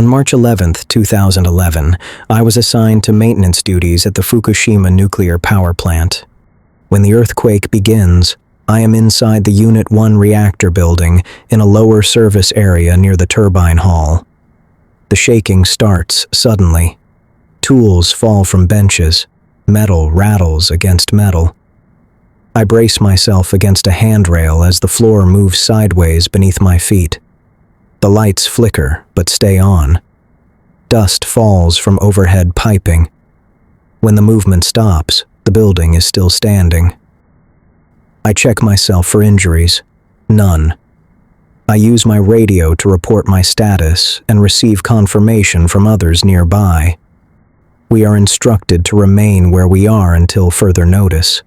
On March 11, 2011, I was assigned to maintenance duties at the Fukushima nuclear power plant. When the earthquake begins, I am inside the Unit 1 reactor building in a lower service area near the turbine hall. The shaking starts suddenly. Tools fall from benches. Metal rattles against metal. I brace myself against a handrail as the floor moves sideways beneath my feet. The lights flicker but stay on. Dust falls from overhead piping. When the movement stops, the building is still standing. I check myself for injuries. None. I use my radio to report my status and receive confirmation from others nearby. We are instructed to remain where we are until further notice.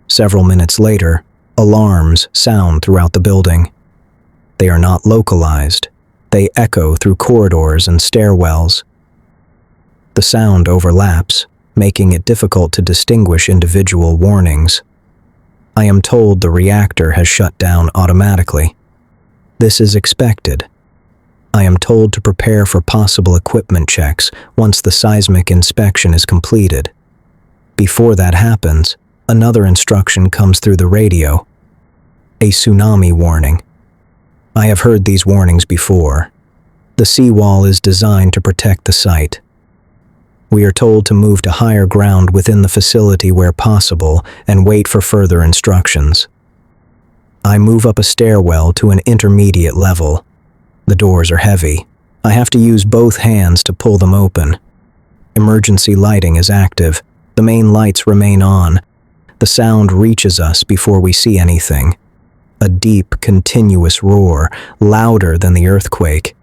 Several minutes later, alarms sound throughout the building. They are not localized. They echo through corridors and stairwells. The sound overlaps, making it difficult to distinguish individual warnings. I am told the reactor has shut down automatically. This is expected. I am told to prepare for possible equipment checks once the seismic inspection is completed. Before that happens, another instruction comes through the radio. A tsunami warning. I have heard these warnings before. The seawall is designed to protect the site. We are told to move to higher ground within the facility where possible and wait for further instructions. I move up a stairwell to an intermediate level. The doors are heavy. I have to use both hands to pull them open. Emergency lighting is active. The main lights remain on. The sound reaches us before we see anything. A deep, continuous roar, louder than the earthquake.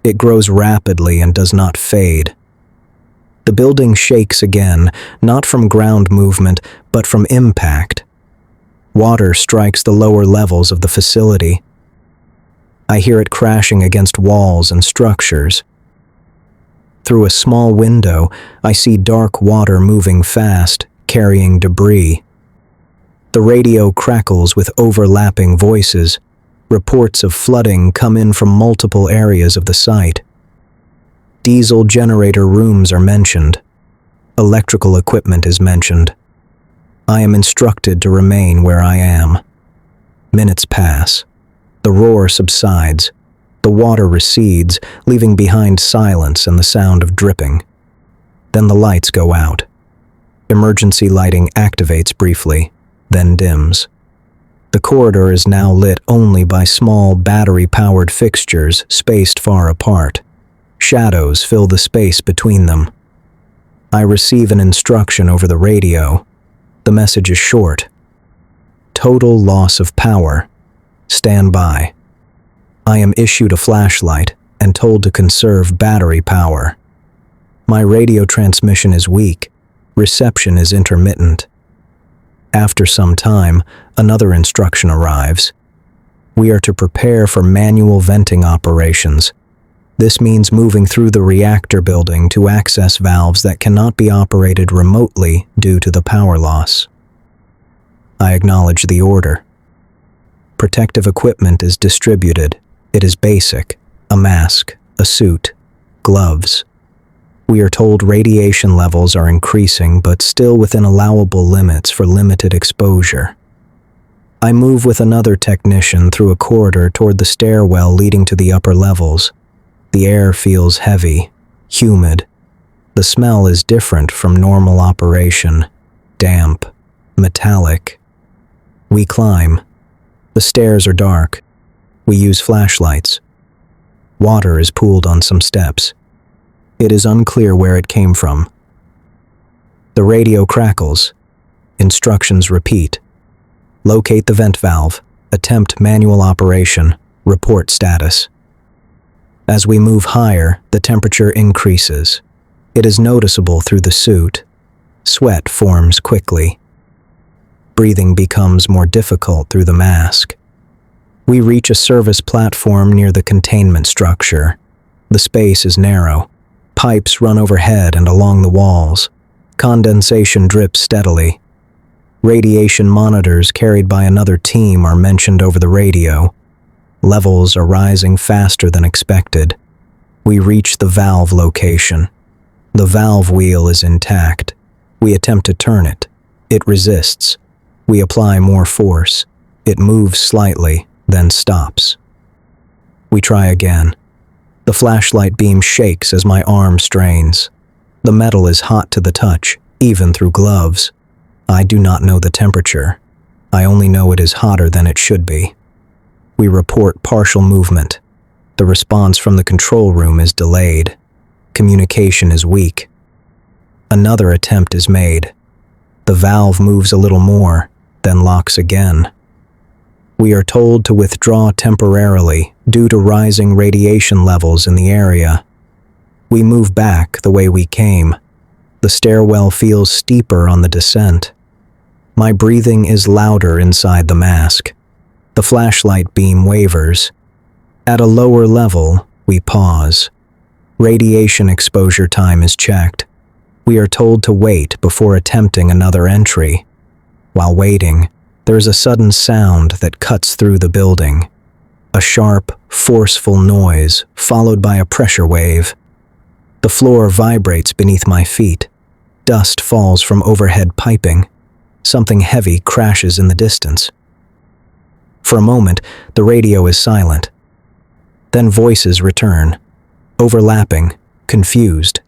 It grows rapidly and does not fade. The building shakes again, not from ground movement, but from impact. Water strikes the lower levels of the facility. I hear it crashing against walls and structures. Through a small window, I see dark water moving fast, carrying debris. The radio crackles with overlapping voices. Reports of flooding come in from multiple areas of the site. Diesel generator rooms are mentioned. Electrical equipment is mentioned. I am instructed to remain where I am. Minutes pass. The roar subsides. The water recedes, leaving behind silence and the sound of dripping. Then the lights go out. Emergency lighting activates briefly, then dims. The corridor is now lit only by small battery-powered fixtures spaced far apart. Shadows fill the space between them. I receive an instruction over the radio. The message is short. Total loss of power. Stand by. I am issued a flashlight and told to conserve battery power. My radio transmission is weak. Reception is intermittent. After some time, another instruction arrives. We are to prepare for manual venting operations. This means moving through the reactor building to access valves that cannot be operated remotely due to the power loss. I acknowledge the order. Protective equipment is distributed. It is basic: a mask, a suit, gloves. We are told radiation levels are increasing, but still within allowable limits for limited exposure. I move with another technician through a corridor toward the stairwell leading to the upper levels. The air feels heavy, humid. The smell is different from normal operation, damp, metallic. We climb. The stairs are dark. We use flashlights. Water is pooled on some steps. It is unclear where it came from. The radio crackles. Instructions repeat. Locate the vent valve. Attempt manual operation. Report status. As we move higher, the temperature increases. It is noticeable through the suit. Sweat forms quickly. Breathing becomes more difficult through the mask. We reach a service platform near the containment structure. The space is narrow. Pipes run overhead and along the walls. Condensation drips steadily. Radiation monitors carried by another team are mentioned over the radio. Levels are rising faster than expected. We reach the valve location. The valve wheel is intact. We attempt to turn it. It resists. We apply more force. It moves slightly, then stops. We try again. The flashlight beam shakes as my arm strains. The metal is hot to the touch, even through gloves. I do not know the temperature. I only know it is hotter than it should be. We report partial movement. The response from the control room is delayed. Communication is weak. Another attempt is made. The valve moves a little more, then locks again. We are told to withdraw temporarily due to rising radiation levels in the area. We move back the way we came. The stairwell feels steeper on the descent. My breathing is louder inside the mask. The flashlight beam wavers. At a lower level, we pause. Radiation exposure time is checked. We are told to wait before attempting another entry. While waiting, there is a sudden sound that cuts through the building. A sharp, forceful noise, followed by a pressure wave. The floor vibrates beneath my feet. Dust falls from overhead piping. Something heavy crashes in the distance. For a moment, the radio is silent. Then voices return, overlapping, confused.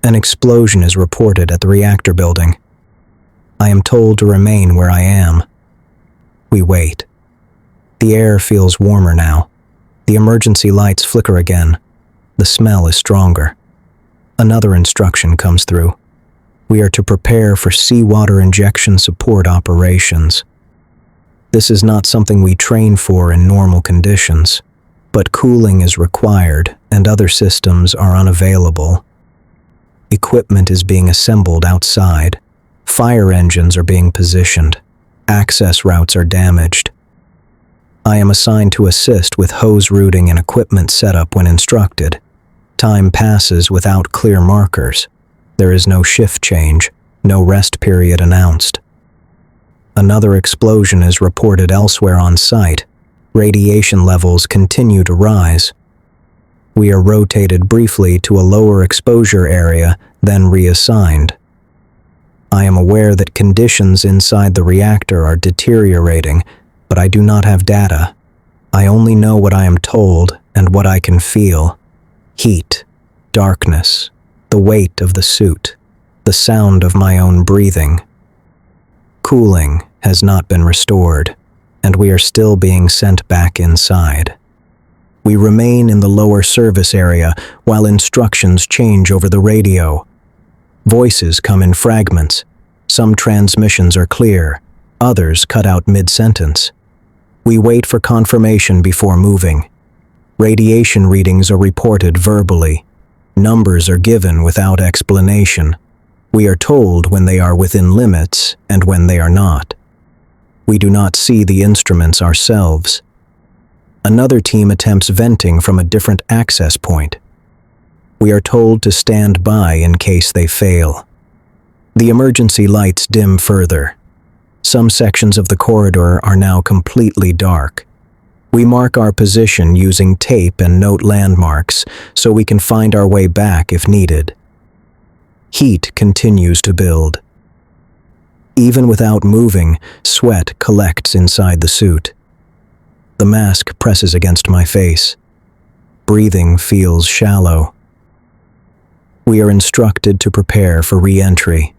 An explosion is reported at the reactor building. I am told to remain where I am. We wait. The air feels warmer now. The emergency lights flicker again. The smell is stronger. Another instruction comes through. We are to prepare for seawater injection support operations. This is not something we train for in normal conditions, but cooling is required and other systems are unavailable. Equipment is being assembled outside. Fire engines are being positioned. Access routes are damaged. I am assigned to assist with hose routing and equipment setup when instructed. Time passes without clear markers. There is no shift change, no rest period announced. Another explosion is reported elsewhere on site. Radiation levels continue to rise. We are rotated briefly to a lower exposure area, then reassigned. I am aware that conditions inside the reactor are deteriorating, but I do not have data. I only know what I am told and what I can feel. Heat, darkness, the weight of the suit, the sound of my own breathing. Cooling has not been restored, and we are still being sent back inside. We remain in the lower service area while instructions change over the radio. Voices come in fragments. Some transmissions are clear, others cut out mid-sentence. We wait for confirmation before moving. Radiation readings are reported verbally. Numbers are given without explanation. We are told when they are within limits and when they are not. We do not see the instruments ourselves. Another team attempts venting from a different access point. We are told to stand by in case they fail. The emergency lights dim further. Some sections of the corridor are now completely dark. We mark our position using tape and note landmarks so we can find our way back if needed. Heat continues to build. Even without moving, sweat collects inside the suit. The mask presses against my face. Breathing feels shallow. We are instructed to prepare for re-entry.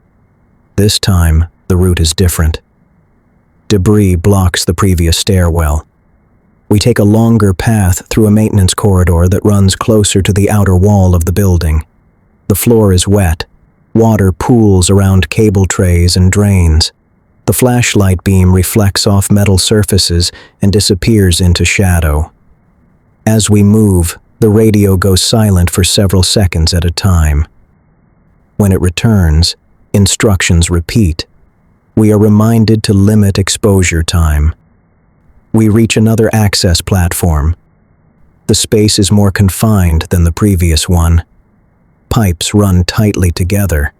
This time, the route is different. Debris blocks the previous stairwell. We take a longer path through a maintenance corridor that runs closer to the outer wall of the building. The floor is wet. Water pools around cable trays and drains. The flashlight beam reflects off metal surfaces and disappears into shadow. As we move, the radio goes silent for several seconds at a time. When it returns, instructions repeat. We are reminded to limit exposure time. We reach another access platform. The space is more confined than the previous one. Pipes run tightly together.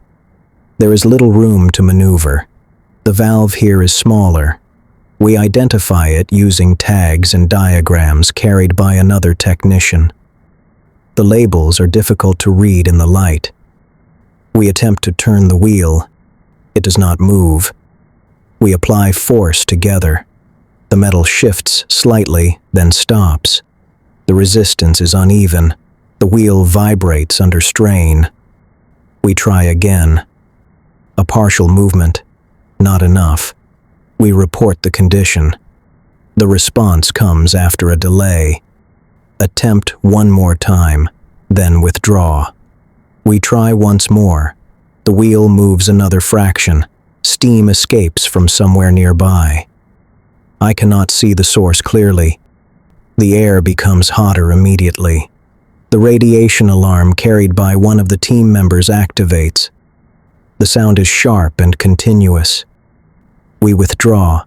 There is little room to maneuver. The valve here is smaller. We identify it using tags and diagrams carried by another technician. The labels are difficult to read in the light. We attempt to turn the wheel. It does not move. We apply force together. The metal shifts slightly, then stops. The resistance is uneven. The wheel vibrates under strain. We try again. A partial movement. Not enough. We report the condition. The response comes after a delay. Attempt one more time, then withdraw. We try once more. The wheel moves another fraction. Steam escapes from somewhere nearby. I cannot see the source clearly. The air becomes hotter immediately. The radiation alarm carried by one of the team members activates. The sound is sharp and continuous. We withdraw.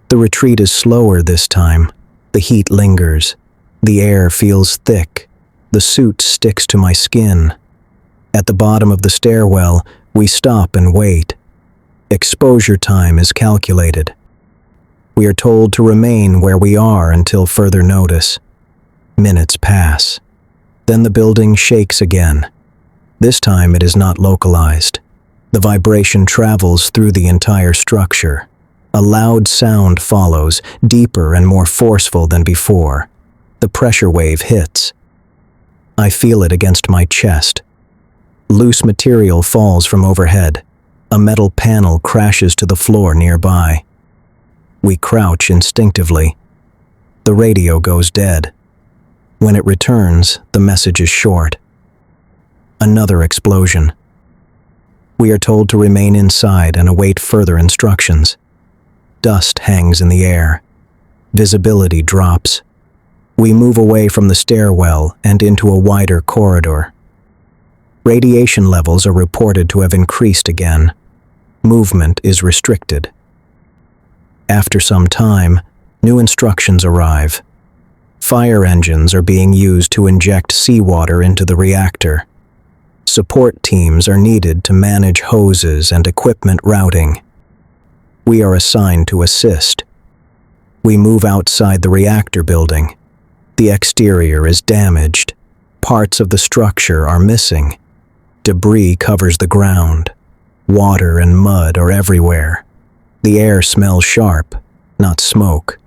The retreat is slower this time. The heat lingers. The air feels thick. The suit sticks to my skin. At the bottom of the stairwell, we stop and wait. Exposure time is calculated. We are told to remain where we are until further notice. Minutes pass. Then the building shakes again. This time it is not localized. The vibration travels through the entire structure. A loud sound follows, deeper and more forceful than before. The pressure wave hits. I feel it against my chest. Loose material falls from overhead. A metal panel crashes to the floor nearby. We crouch instinctively. The radio goes dead. When it returns, the message is short. Another explosion. We are told to remain inside and await further instructions. Dust hangs in the air. Visibility drops. We move away from the stairwell and into a wider corridor. Radiation levels are reported to have increased again. Movement is restricted. After some time, new instructions arrive. Fire engines are being used to inject seawater into the reactor. Support teams are needed to manage hoses and equipment routing. We are assigned to assist. We move outside the reactor building. The exterior is damaged. Parts of the structure are missing. Debris covers the ground. Water and mud are everywhere. The air smells sharp, not smoke,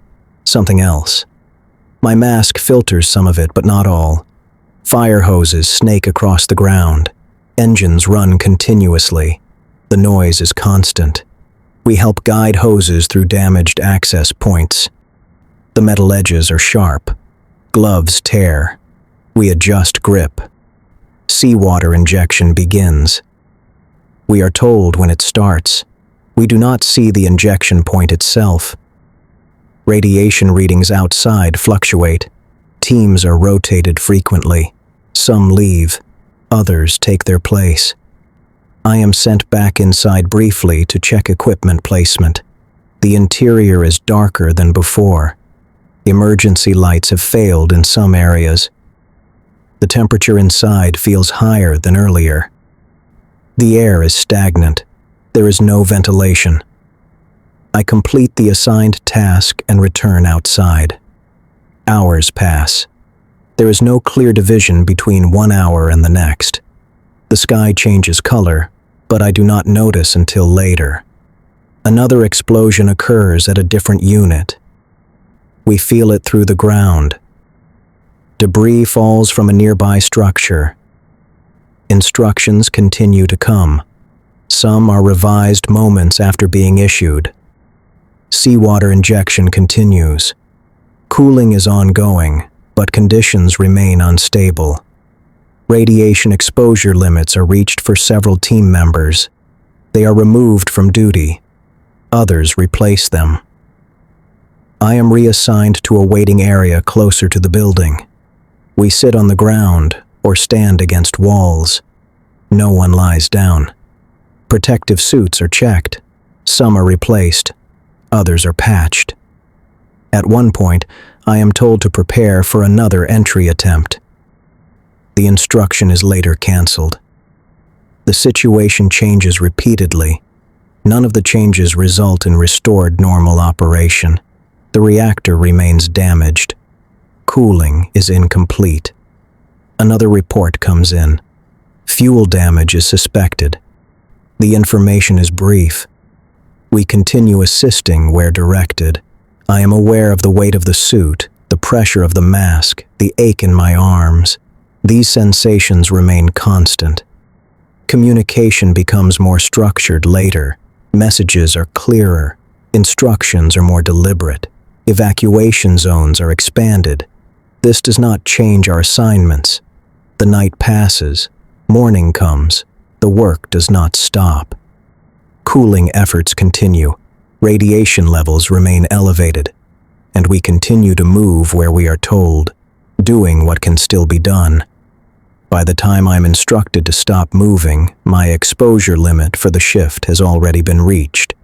something else. My mask filters some of it, but not all. Fire hoses snake across the ground. Engines run continuously. The noise is constant. We help guide hoses through damaged access points. The metal edges are sharp. Gloves tear. We adjust grip. Seawater injection begins. We are told when it starts. We do not see the injection point itself. Radiation readings outside fluctuate. Teams are rotated frequently. Some leave. Others take their place. I am sent back inside briefly to check equipment placement. The interior is darker than before. Emergency lights have failed in some areas. The temperature inside feels higher than earlier. The air is stagnant. There is no ventilation. I complete the assigned task and return outside. Hours pass. There is no clear division between 1 hour and the next. The sky changes color, but I do not notice until later. Another explosion occurs at a different unit. We feel it through the ground. Debris falls from a nearby structure. Instructions continue to come. Some are revised moments after being issued. Seawater injection continues. Cooling is ongoing, but conditions remain unstable. Radiation exposure limits are reached for several team members. They are removed from duty. Others replace them. I am reassigned to a waiting area closer to the building. We sit on the ground or stand against walls. No one lies down. Protective suits are checked. Some are replaced. Others are patched. At one point, I am told to prepare for another entry attempt. The instruction is later canceled. The situation changes repeatedly. None of the changes result in restored normal operation. The reactor remains damaged. Cooling is incomplete. Another report comes in. Fuel damage is suspected. The information is brief. We continue assisting where directed. I am aware of the weight of the suit, the pressure of the mask, the ache in my arms. These sensations remain constant. Communication becomes more structured later. Messages are clearer. Instructions are more deliberate. Evacuation zones are expanded. This does not change our assignments. The night passes. Morning comes. The work does not stop. Cooling efforts continue. Radiation levels remain elevated. And we continue to move where we are told, doing what can still be done. By the time I'm instructed to stop moving, my exposure limit for the shift has already been reached.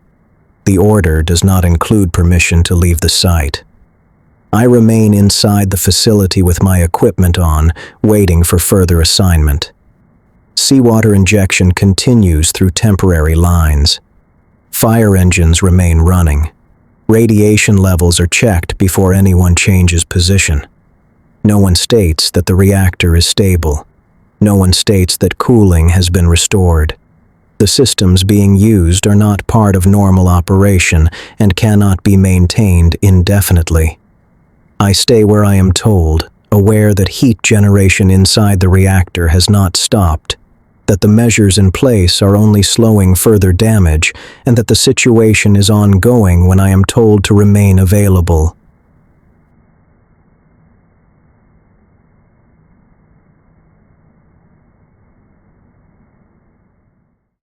The order does not include permission to leave the site. I remain inside the facility with my equipment on, waiting for further assignment. Seawater injection continues through temporary lines. Fire engines remain running. Radiation levels are checked before anyone changes position. No one states that the reactor is stable. No one states that cooling has been restored. The systems being used are not part of normal operation and cannot be maintained indefinitely. I stay where I am told, aware that heat generation inside the reactor has not stopped, that the measures in place are only slowing further damage, and that the situation is ongoing when I am told to remain available.